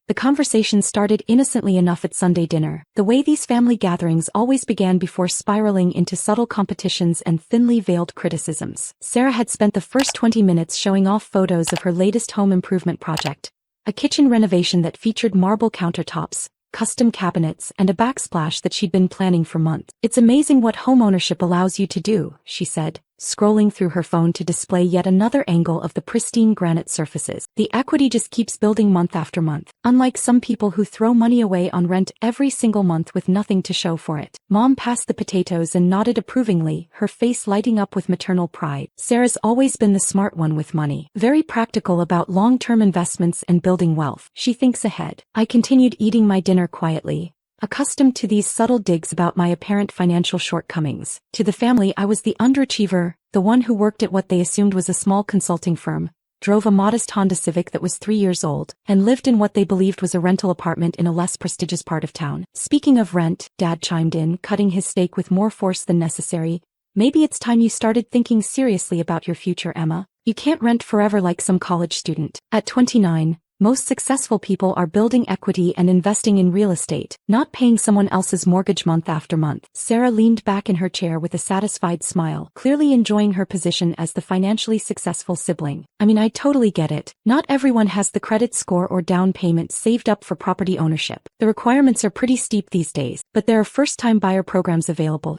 The conversation started innocently enough at Sunday dinner, the way these family gatherings always began before spiraling into subtle competitions and thinly veiled criticisms. Sarah had spent the first 20 minutes showing off photos of her latest home improvement project, a kitchen renovation that featured marble countertops, custom cabinets, and a backsplash that she'd been planning for months. "It's amazing what homeownership allows you to do," she said, scrolling through her phone to display yet another angle of the pristine granite surfaces. "The equity just keeps building month after month, unlike some people who throw money away on rent every single month with nothing to show for it." Mom passed the potatoes and nodded approvingly, her face lighting up with maternal pride. Sarah's always been the smart one with money, very practical about long-term investments and building wealth. She thinks ahead. I continued eating my dinner quietly, accustomed to these subtle digs about my apparent financial shortcomings. To the family, I was the underachiever, the one who worked at what they assumed was a small consulting firm, drove a modest Honda Civic that was 3 years old, and lived in what they believed was a rental apartment in a less prestigious part of town. "Speaking of rent," Dad chimed in, cutting his steak with more force than necessary, "maybe it's time you started thinking seriously about your future, Emma. You can't rent forever like some college student." At 29, most successful people are building equity and investing in real estate, not paying someone else's mortgage month after month. Sarah leaned back in her chair with a satisfied smile, clearly enjoying her position as the financially successful sibling. "I mean, I totally get it. Not everyone has the credit score or down payment saved up for property ownership. The requirements are pretty steep these days, but there are first-time buyer programs available,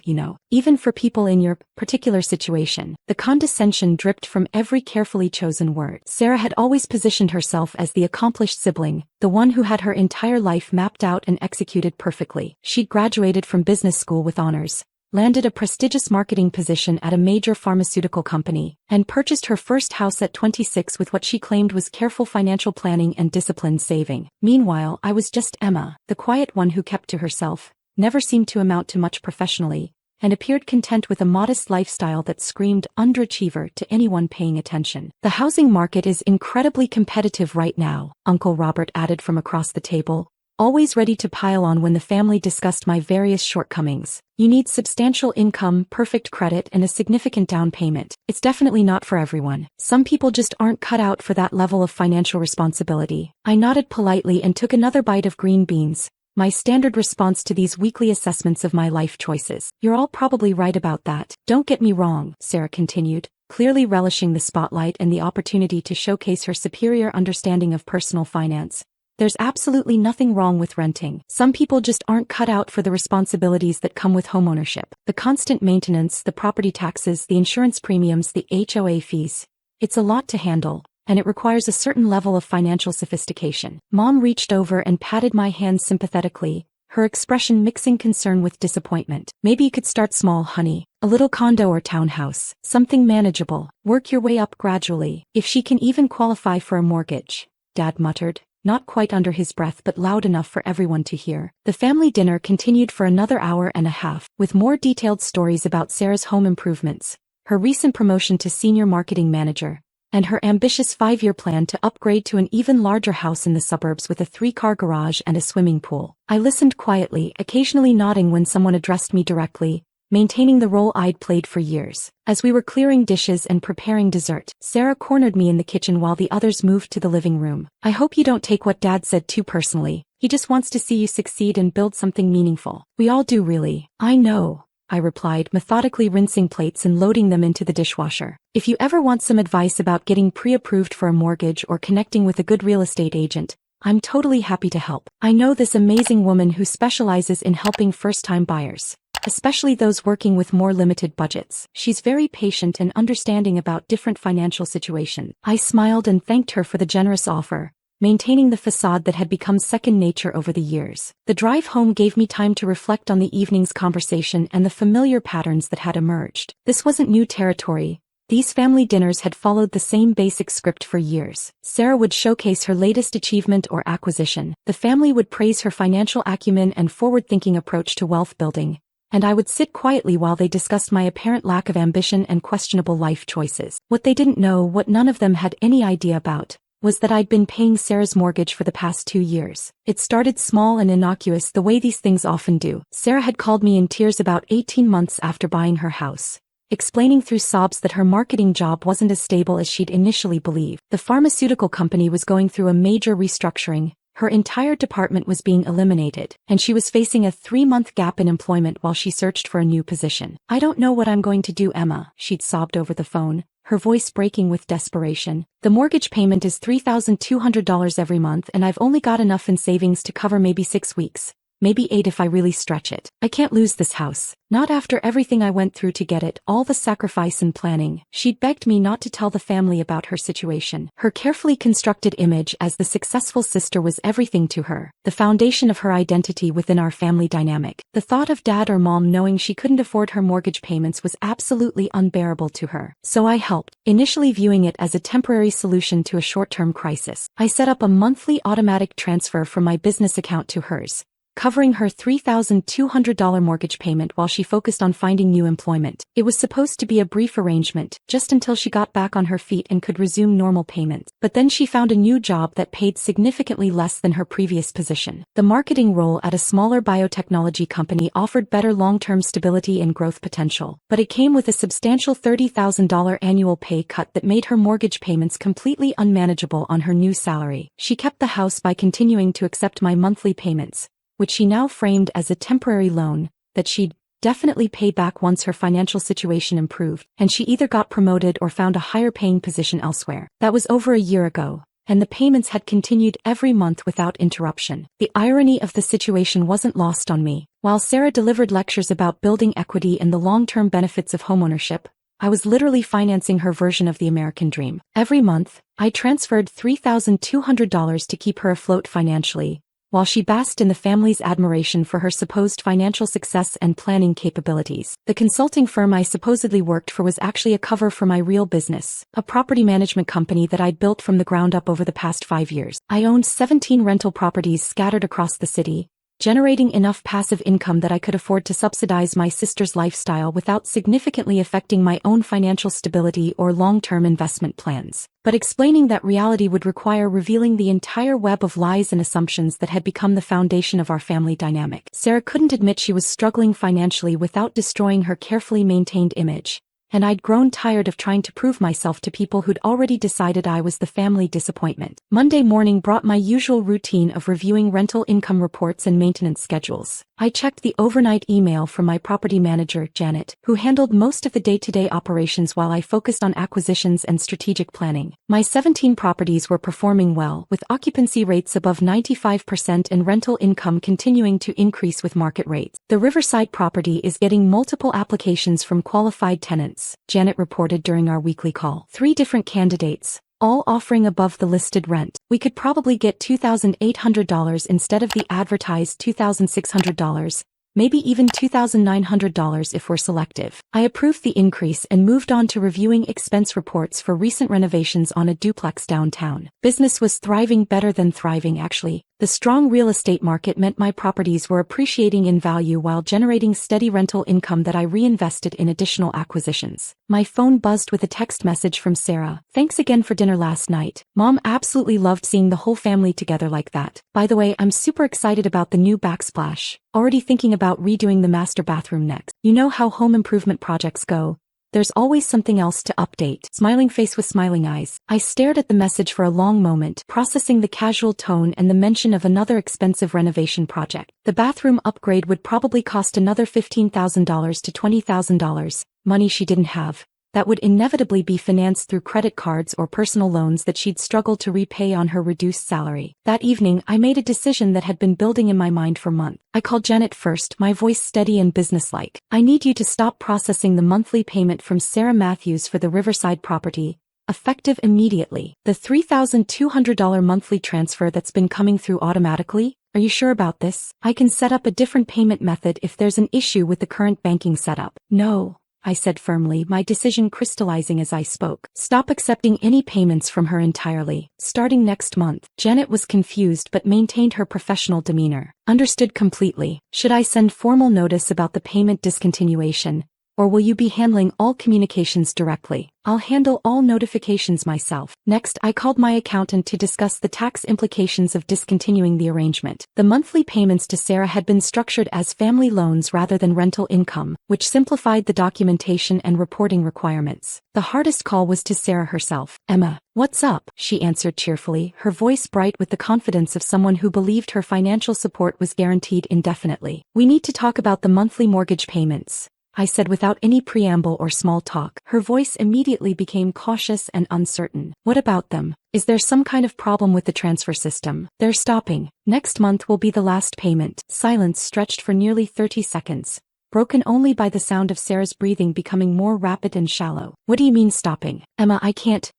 even for people in your particular situation." The condescension dripped from every carefully chosen word. Sarah had always positioned herself as the accomplished sibling, the one who had her entire life mapped out and executed perfectly. She'd graduated from business school with honors, landed a prestigious marketing position at a major pharmaceutical company, and purchased her first house at 26 with what she claimed was careful financial planning and disciplined saving. Meanwhile, I was just Emma, the quiet one who kept to herself, never seemed to amount to much professionally, and appeared content with a modest lifestyle that screamed underachiever to anyone paying attention. "The housing market is incredibly competitive right now," Uncle Robert added from across the table, always ready to pile on when the family discussed my various shortcomings. "You need substantial income, perfect credit, and a significant down payment. It's definitely not for everyone. Some people just aren't cut out for that level of financial responsibility." I nodded politely and took another bite of green beans, my standard response to these weekly assessments of my life choices. "You're all probably right about that. Don't get me wrong," Sarah continued, clearly relishing the spotlight and the opportunity to showcase her superior understanding of personal finance. "There's absolutely nothing wrong with renting. Some people just aren't cut out for the responsibilities that come with homeownership. The constant maintenance, the property taxes, the insurance premiums, the HOA fees. It's a lot to handle, and it requires a certain level of financial sophistication." Mom reached over and patted my hand sympathetically, her expression mixing concern with disappointment. "Maybe you could start small, honey. A little condo or townhouse. Something manageable. Work your way up gradually. If she can even qualify for a mortgage," Dad muttered, not quite under his breath but loud enough for everyone to hear. The family dinner continued for another hour and a half, with more detailed stories about Sarah's home improvements, her recent promotion to senior marketing manager, and her ambitious 5-year plan to upgrade to an even larger house in the suburbs with a 3-car garage and a swimming pool. I listened quietly, occasionally nodding when someone addressed me directly, maintaining the role I'd played for years. As we were clearing dishes and preparing dessert, Sarah cornered me in the kitchen while the others moved to the living room. "I hope you don't take what Dad said too personally. He just wants to see you succeed and build something meaningful." "We all do, really." "I know," I replied, methodically rinsing plates and loading them into the dishwasher. "If you ever want some advice about getting pre-approved for a mortgage or connecting with a good real estate agent, I'm totally happy to help. I know this amazing woman who specializes in helping first-time buyers, especially those working with more limited budgets. She's very patient and understanding about different financial situations." I smiled and thanked her for the generous offer, maintaining the facade that had become second nature over the years. The drive home gave me time to reflect on the evening's conversation and the familiar patterns that had emerged. This wasn't new territory. These family dinners had followed the same basic script for years. Sarah would showcase her latest achievement or acquisition. The family would praise her financial acumen and forward-thinking approach to wealth building, and I would sit quietly while they discussed my apparent lack of ambition and questionable life choices. What they didn't know, what none of them had any idea about, was that I'd been paying Sarah's mortgage for the past 2 years. It started small and innocuous the way these things often do. Sarah had called me in tears about 18 months after buying her house, explaining through sobs that her marketing job wasn't as stable as she'd initially believed. The pharmaceutical company was going through a major restructuring, Her entire department was being eliminated, and she was facing a 3-month gap in employment while she searched for a new position. "I don't know what I'm going to do, Emma," she'd sobbed over the phone, her voice breaking with desperation. "The mortgage payment is $3,200 every month, and I've only got enough in savings to cover maybe 6 weeks. Maybe 8 if I really stretch it. I can't lose this house. Not after everything I went through to get it, all the sacrifice and planning." She'd begged me not to tell the family about her situation. Her carefully constructed image as the successful sister was everything to her, the foundation of her identity within our family dynamic. The thought of dad or mom knowing she couldn't afford her mortgage payments was absolutely unbearable to her. So I helped, initially viewing it as a temporary solution to a short-term crisis. I set up a monthly automatic transfer from my business account to hers, covering her $3,200 mortgage payment while she focused on finding new employment. It was supposed to be a brief arrangement, just until she got back on her feet and could resume normal payments. But then she found a new job that paid significantly less than her previous position. The marketing role at a smaller biotechnology company offered better long-term stability and growth potential, but it came with a substantial $30,000 annual pay cut that made her mortgage payments completely unmanageable on her new salary. She kept the house by continuing to accept my monthly payments, which she now framed as a temporary loan that she'd definitely pay back once her financial situation improved, and she either got promoted or found a higher-paying position elsewhere. That was over a year ago, and the payments had continued every month without interruption. The irony of the situation wasn't lost on me. While Sarah delivered lectures about building equity and the long-term benefits of homeownership, I was literally financing her version of the American dream. Every month, I transferred $3,200 to keep her afloat financially, while she basked in the family's admiration for her supposed financial success and planning capabilities. The consulting firm I supposedly worked for was actually a cover for my real business, a property management company that I'd built from the ground up over the past 5 years. I owned 17 rental properties scattered across the city, generating enough passive income that I could afford to subsidize my sister's lifestyle without significantly affecting my own financial stability or long-term investment plans. But explaining that reality would require revealing the entire web of lies and assumptions that had become the foundation of our family dynamic. Sarah couldn't admit she was struggling financially without destroying her carefully maintained image, and I'd grown tired of trying to prove myself to people who'd already decided I was the family disappointment. Monday morning brought my usual routine of reviewing rental income reports and maintenance schedules. I checked the overnight email from my property manager, Janet, who handled most of the day-to-day operations while I focused on acquisitions and strategic planning. My 17 properties were performing well, with occupancy rates above 95% and rental income continuing to increase with market rates. The Riverside property is getting multiple applications from qualified tenants, Janet reported during our weekly call. 3 different candidates, all offering above the listed rent. We could probably get $2,800 instead of the advertised $2,600, maybe even $2,900 if we're selective. I approved the increase and moved on to reviewing expense reports for recent renovations on a duplex downtown. Business was thriving, better than thriving actually. The strong real estate market meant my properties were appreciating in value while generating steady rental income that I reinvested in additional acquisitions. My phone buzzed with a text message from Sarah. "Thanks again for dinner last night. Mom absolutely loved seeing the whole family together like that. By the way, I'm super excited about the new backsplash. Already thinking about redoing the master bathroom next. You know how home improvement projects go. There's always something else to update." Smiling face with smiling eyes. I stared at the message for a long moment, processing the casual tone and the mention of another expensive renovation project. The bathroom upgrade would probably cost another $15,000 to $20,000, money she didn't have, that would inevitably be financed through credit cards or personal loans that she'd struggle to repay on her reduced salary. That evening, I made a decision that had been building in my mind for months. I called Janet first, my voice steady and businesslike. "I need you to stop processing the monthly payment from Sarah Matthews for the Riverside property, effective immediately. The $3,200 monthly transfer that's been coming through automatically? Are you sure about this? I can set up a different payment method if there's an issue with the current banking setup." "No," I said firmly, my decision crystallizing as I spoke. "Stop accepting any payments from her entirely, starting next month." Janet was confused but maintained her professional demeanor. "Understood completely. Should I send formal notice about the payment discontinuation?" or will you be handling all communications directly? I'll handle all notifications myself. Next, I called my accountant to discuss the tax implications of discontinuing the arrangement. The monthly payments to Sarah had been structured as family loans rather than rental income, which simplified the documentation and reporting requirements. The hardest call was to Sarah herself. "Emma, what's up?" she answered cheerfully, her voice bright with the confidence of someone who believed her financial support was guaranteed indefinitely. "We need to talk about the monthly mortgage payments," I said without any preamble or small talk. Her voice immediately became cautious and uncertain. "What about them? Is there some kind of problem with the transfer system?" "They're stopping. Next month will be the last payment." Silence stretched for nearly 30 seconds, broken only by the sound of Sarah's breathing becoming more rapid and shallow. "What do you mean stopping?" "Emma, I can't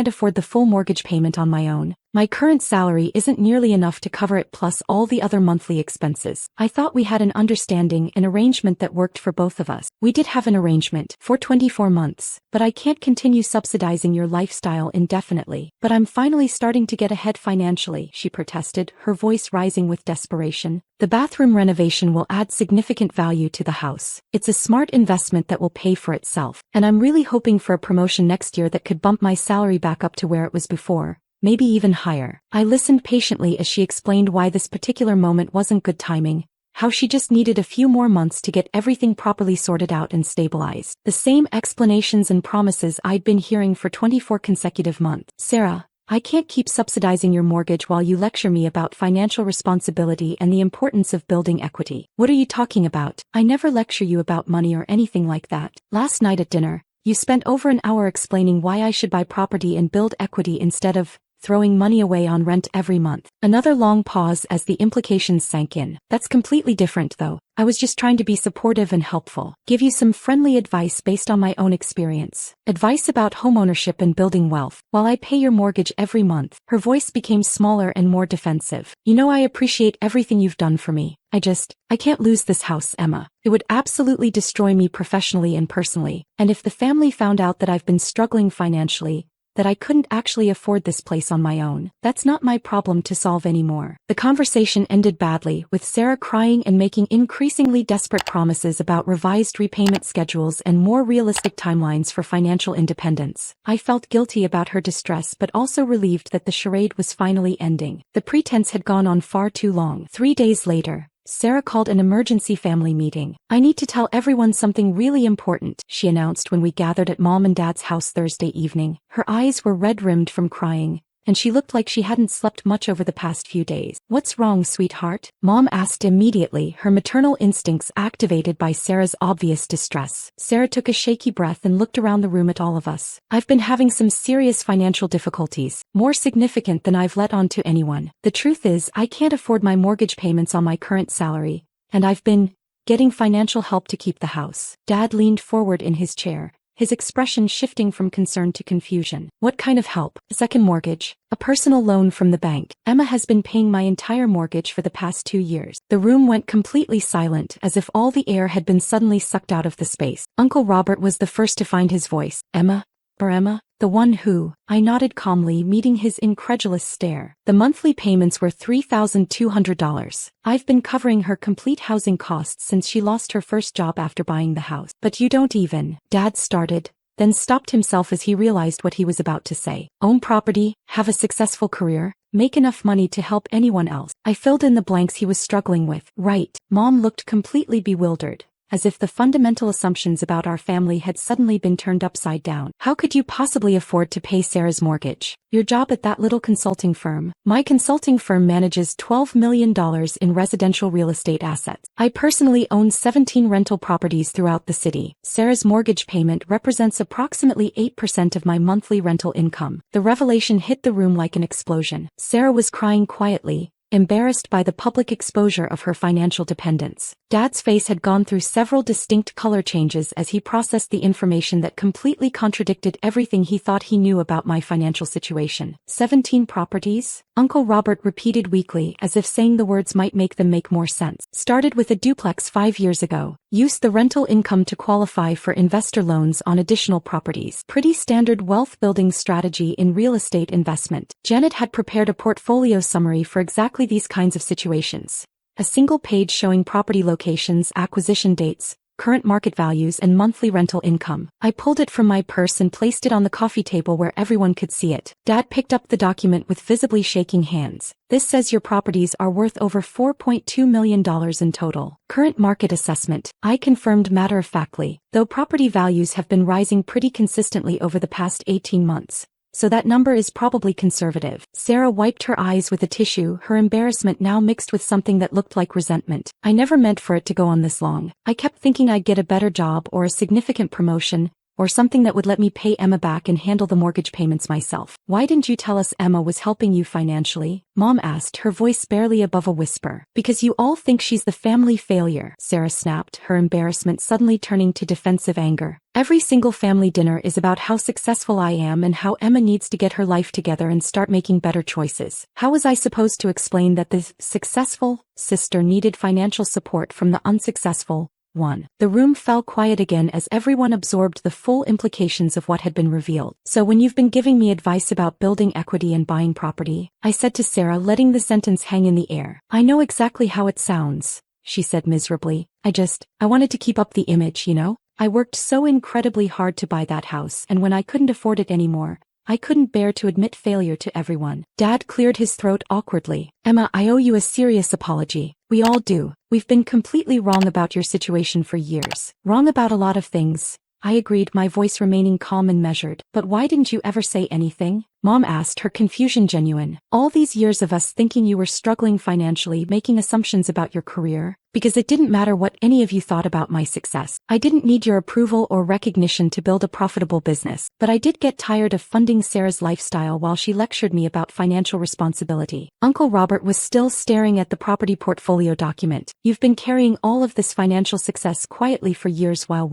afford the full mortgage payment on my own. My current salary isn't nearly enough to cover it plus all the other monthly expenses. I thought we had an arrangement that worked for both of us." "We did have an arrangement for 24 months, but I can't continue subsidizing your lifestyle indefinitely." "But I'm finally starting to get ahead financially," she protested, her voice rising with desperation. "The bathroom renovation will add significant value to the house. It's a smart investment that will pay for itself. And I'm really hoping for a promotion next year that could bump my salary back up to where it was before. Maybe even higher." I listened patiently as she explained why this particular moment wasn't good timing, how she just needed a few more months to get everything properly sorted out and stabilized. The same explanations and promises I'd been hearing for 24 consecutive months. "Sarah, I can't keep subsidizing your mortgage while you lecture me about financial responsibility and the importance of building equity." "What are you talking about? I never lecture you about money or anything like that. Last night at dinner, you spent over an hour explaining why I should buy property and build equity instead of throwing money away on rent every month." Another long pause as the implications sank in. "That's completely different though. I was just trying to be supportive and helpful. Give you some friendly advice based on my own experience. Advice about homeownership and building wealth, while I pay your mortgage every month." Her voice became smaller and more defensive. "I appreciate everything you've done for me. I can't lose this house, Emma. It would absolutely destroy me professionally and personally. And if the family found out that I've been struggling financially, that I couldn't actually afford this place on my own, that's not my problem to solve anymore." The conversation ended badly, with Sarah crying and making increasingly desperate promises about revised repayment schedules and more realistic timelines for financial independence. I felt guilty about her distress but also relieved that the charade was finally ending. The pretense had gone on far too long. 3 days later, Sarah called an emergency family meeting. "I need to tell everyone something really important," she announced when we gathered at Mom and Dad's house Thursday evening. Her eyes were red-rimmed from crying, and she looked like she hadn't slept much over the past few days. "What's wrong, sweetheart?" Mom asked immediately, her maternal instincts activated by Sarah's obvious distress. Sarah took a shaky breath and looked around the room at all of us. "I've been having some serious financial difficulties, more significant than I've let on to anyone. The truth is, I can't afford my mortgage payments on my current salary, and I've been getting financial help to keep the house." Dad leaned forward in his chair, his expression shifting from concern to confusion. "What kind of help?" "A second mortgage. A personal loan from the bank. Emma has been paying my entire mortgage for the past 2 years." The room went completely silent, as if all the air had been suddenly sucked out of the space. Uncle Robert was the first to find his voice. "Emma? Emma?" "The one who?" I nodded calmly, meeting his incredulous stare. "The monthly payments were $3,200. I've been covering her complete housing costs since she lost her first job after buying the house." "But you don't even," Dad started, then stopped himself as he realized what he was about to say. "Own property, have a successful career, make enough money to help anyone else." I filled in the blanks he was struggling with. "Right." Mom looked completely bewildered, as if the fundamental assumptions about our family had suddenly been turned upside down. "How could you possibly afford to pay Sarah's mortgage? Your job at that little consulting firm?" "My consulting firm manages $12 million in residential real estate assets. I personally own 17 rental properties throughout the city. Sarah's mortgage payment represents approximately 8% of my monthly rental income." The revelation hit the room like an explosion. Sarah was crying quietly, embarrassed by the public exposure of her financial dependence. Dad's face had gone through several distinct color changes as he processed the information that completely contradicted everything he thought he knew about my financial situation. 17 properties? Uncle Robert repeated weakly, as if saying the words might make them make more sense. "Started with a duplex 5 years ago. Used the rental income to qualify for investor loans on additional properties. Pretty standard wealth building strategy in real estate investment." Janet had prepared a portfolio summary for exactly these kinds of situations. A single page showing property locations, acquisition dates, current market values and monthly rental income. I pulled it from my purse and placed it on the coffee table where everyone could see it. Dad picked up the document with visibly shaking hands. This says your properties are worth over $4.2 million in total. Current market assessment. I confirmed matter-of-factly, though property values have been rising pretty consistently over the past 18 months. So that number is probably conservative. Sarah wiped her eyes with a tissue, her embarrassment now mixed with something that looked like resentment. I never meant for it to go on this long. I kept thinking I'd get a better job or a significant promotion, or something that would let me pay Emma back and handle the mortgage payments myself. Why didn't you tell us Emma was helping you financially? Mom asked, her voice barely above a whisper. Because you all think she's the family failure, Sarah snapped, her embarrassment suddenly turning to defensive anger. Every single family dinner is about how successful I am and how Emma needs to get her life together and start making better choices. How was I supposed to explain that the successful sister needed financial support from the unsuccessful one? The room fell quiet again as everyone absorbed the full implications of what had been revealed. So when you've been giving me advice about building equity and buying property, I said to Sarah, letting the sentence hang in the air. I know exactly how it sounds, she said miserably. I wanted to keep up the image, you know? I worked so incredibly hard to buy that house, and when I couldn't afford it anymore, I couldn't bear to admit failure to everyone. Dad cleared his throat awkwardly. Emma, I owe you a serious apology. We all do. We've been completely wrong about your situation for years. Wrong about a lot of things. I agreed, my voice remaining calm and measured. But why didn't you ever say anything? Mom asked, her confusion genuine. All these years of us thinking you were struggling financially, making assumptions about your career, because it didn't matter what any of you thought about my success. I didn't need your approval or recognition to build a profitable business, but I did get tired of funding Sarah's lifestyle while she lectured me about financial responsibility. Uncle Robert was still staring at the property portfolio document. You've been carrying all of this financial success quietly for years while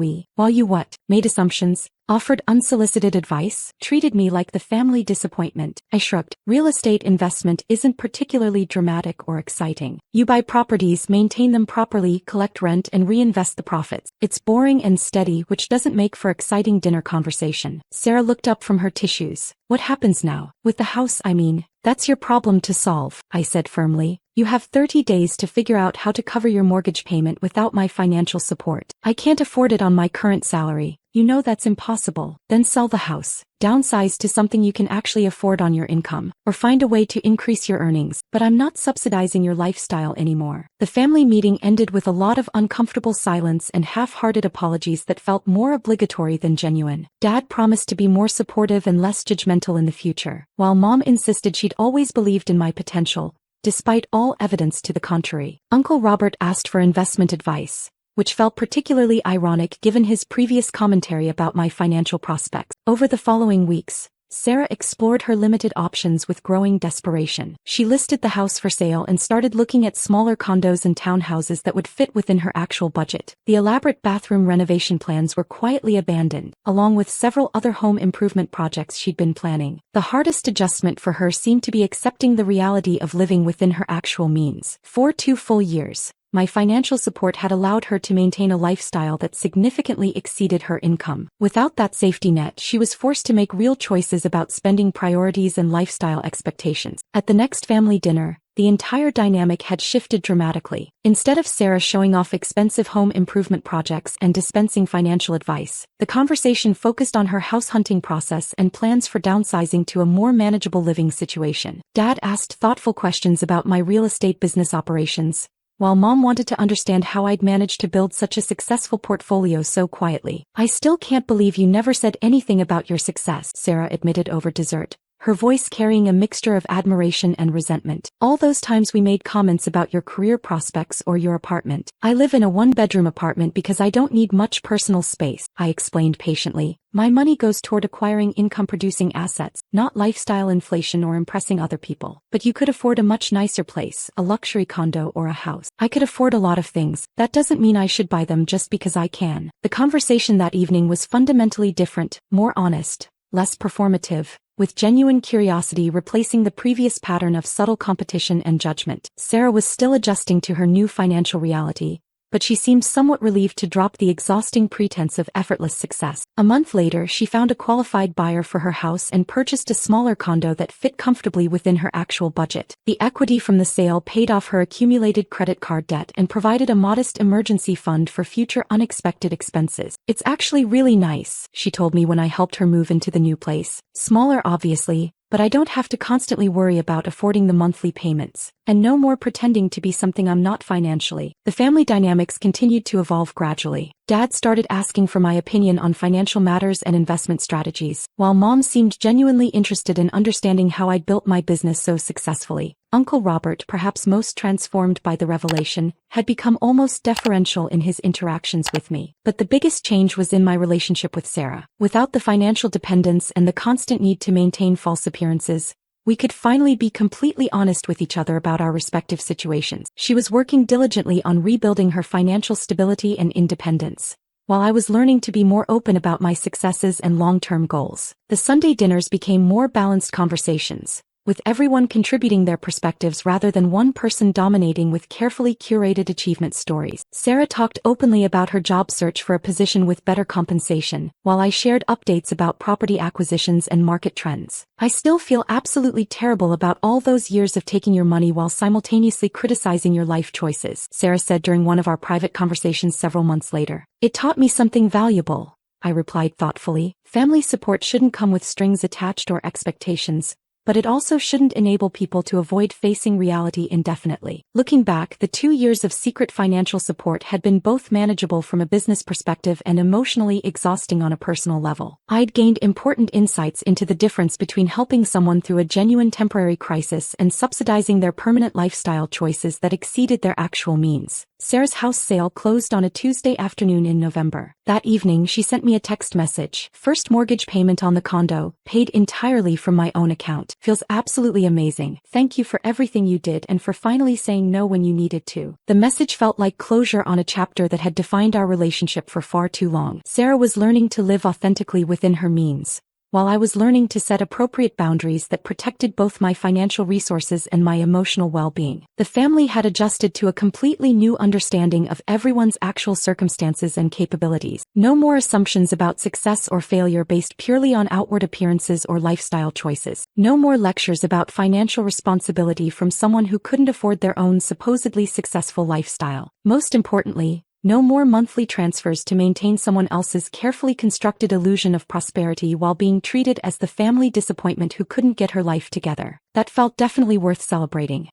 you what? Made assumptions, offered unsolicited advice, treated me like the family disappointment. I shrugged. Real estate investment isn't particularly dramatic or exciting. You buy properties, maintain them properly, collect rent and reinvest the profits. It's boring and steady, which doesn't make for exciting dinner conversation. Sarah looked up from her tissues. What happens now? With the house, I mean. That's your problem to solve, I said firmly. You have 30 days to figure out how to cover your mortgage payment without my financial support. I can't afford it on my current salary. You know that's impossible. Then sell the house. Downsize to something you can actually afford on your income, or find a way to increase your earnings. But I'm not subsidizing your lifestyle anymore. The family meeting ended with a lot of uncomfortable silence and half-hearted apologies that felt more obligatory than genuine. Dad promised to be more supportive and less judgmental in the future, while Mom insisted she'd always believed in my potential, despite all evidence to the contrary. Uncle Robert asked for investment advice, which felt particularly ironic given his previous commentary about my financial prospects. Over the following weeks, Sarah explored her limited options with growing desperation. She listed the house for sale and started looking at smaller condos and townhouses that would fit within her actual budget. The elaborate bathroom renovation plans were quietly abandoned, along with several other home improvement projects she'd been planning. The hardest adjustment for her seemed to be accepting the reality of living within her actual means. For 2 full years, my financial support had allowed her to maintain a lifestyle that significantly exceeded her income. Without that safety net, she was forced to make real choices about spending priorities and lifestyle expectations. At the next family dinner, the entire dynamic had shifted dramatically. Instead of Sarah showing off expensive home improvement projects and dispensing financial advice, the conversation focused on her house hunting process and plans for downsizing to a more manageable living situation. Dad asked thoughtful questions about my real estate business operations, while Mom wanted to understand how I'd managed to build such a successful portfolio so quietly. I still can't believe you never said anything about your success, Sarah admitted over dessert, her voice carrying a mixture of admiration and resentment. All those times we made comments about your career prospects or your apartment. I live in a 1-bedroom apartment because I don't need much personal space, I explained patiently. My money goes toward acquiring income-producing assets, not lifestyle inflation or impressing other people. But you could afford a much nicer place, a luxury condo or a house. I could afford a lot of things. That doesn't mean I should buy them just because I can. The conversation that evening was fundamentally different, more honest, less performative, with genuine curiosity replacing the previous pattern of subtle competition and judgment. Sarah was still adjusting to her new financial reality, but she seemed somewhat relieved to drop the exhausting pretense of effortless success. A month later, she found a qualified buyer for her house and purchased a smaller condo that fit comfortably within her actual budget. The equity from the sale paid off her accumulated credit card debt and provided a modest emergency fund for future unexpected expenses. "It's actually really nice," she told me when I helped her move into the new place. "Smaller, obviously, but I don't have to constantly worry about affording the monthly payments. And no more pretending to be something I'm not financially." The family dynamics continued to evolve gradually. Dad started asking for my opinion on financial matters and investment strategies, while Mom seemed genuinely interested in understanding how I'd built my business so successfully. Uncle Robert, perhaps most transformed by the revelation, had become almost deferential in his interactions with me. But the biggest change was in my relationship with Sarah. Without the financial dependence and the constant need to maintain false appearances, we could finally be completely honest with each other about our respective situations. She was working diligently on rebuilding her financial stability and independence, while I was learning to be more open about my successes and long-term goals. The Sunday dinners became more balanced conversations, with everyone contributing their perspectives rather than one person dominating with carefully curated achievement stories. Sarah talked openly about her job search for a position with better compensation, while I shared updates about property acquisitions and market trends. "I still feel absolutely terrible about all those years of taking your money while simultaneously criticizing your life choices," Sarah said during one of our private conversations several months later. "It taught me something valuable," I replied thoughtfully. "Family support shouldn't come with strings attached or expectations, but it also shouldn't enable people to avoid facing reality indefinitely." Looking back, the 2 years of secret financial support had been both manageable from a business perspective and emotionally exhausting on a personal level. I'd gained important insights into the difference between helping someone through a genuine temporary crisis and subsidizing their permanent lifestyle choices that exceeded their actual means. Sarah's house sale closed on a Tuesday afternoon in November. That evening, she sent me a text message. "First mortgage payment on the condo, paid entirely from my own account. Feels absolutely amazing. Thank you for everything you did and for finally saying no when you needed to." The message felt like closure on a chapter that had defined our relationship for far too long. Sarah was learning to live authentically within her means, while I was learning to set appropriate boundaries that protected both my financial resources and my emotional well-being. The family had adjusted to a completely new understanding of everyone's actual circumstances and capabilities. No more assumptions about success or failure based purely on outward appearances or lifestyle choices. No more lectures about financial responsibility from someone who couldn't afford their own supposedly successful lifestyle. Most importantly, no more monthly transfers to maintain someone else's carefully constructed illusion of prosperity while being treated as the family disappointment who couldn't get her life together. That felt definitely worth celebrating.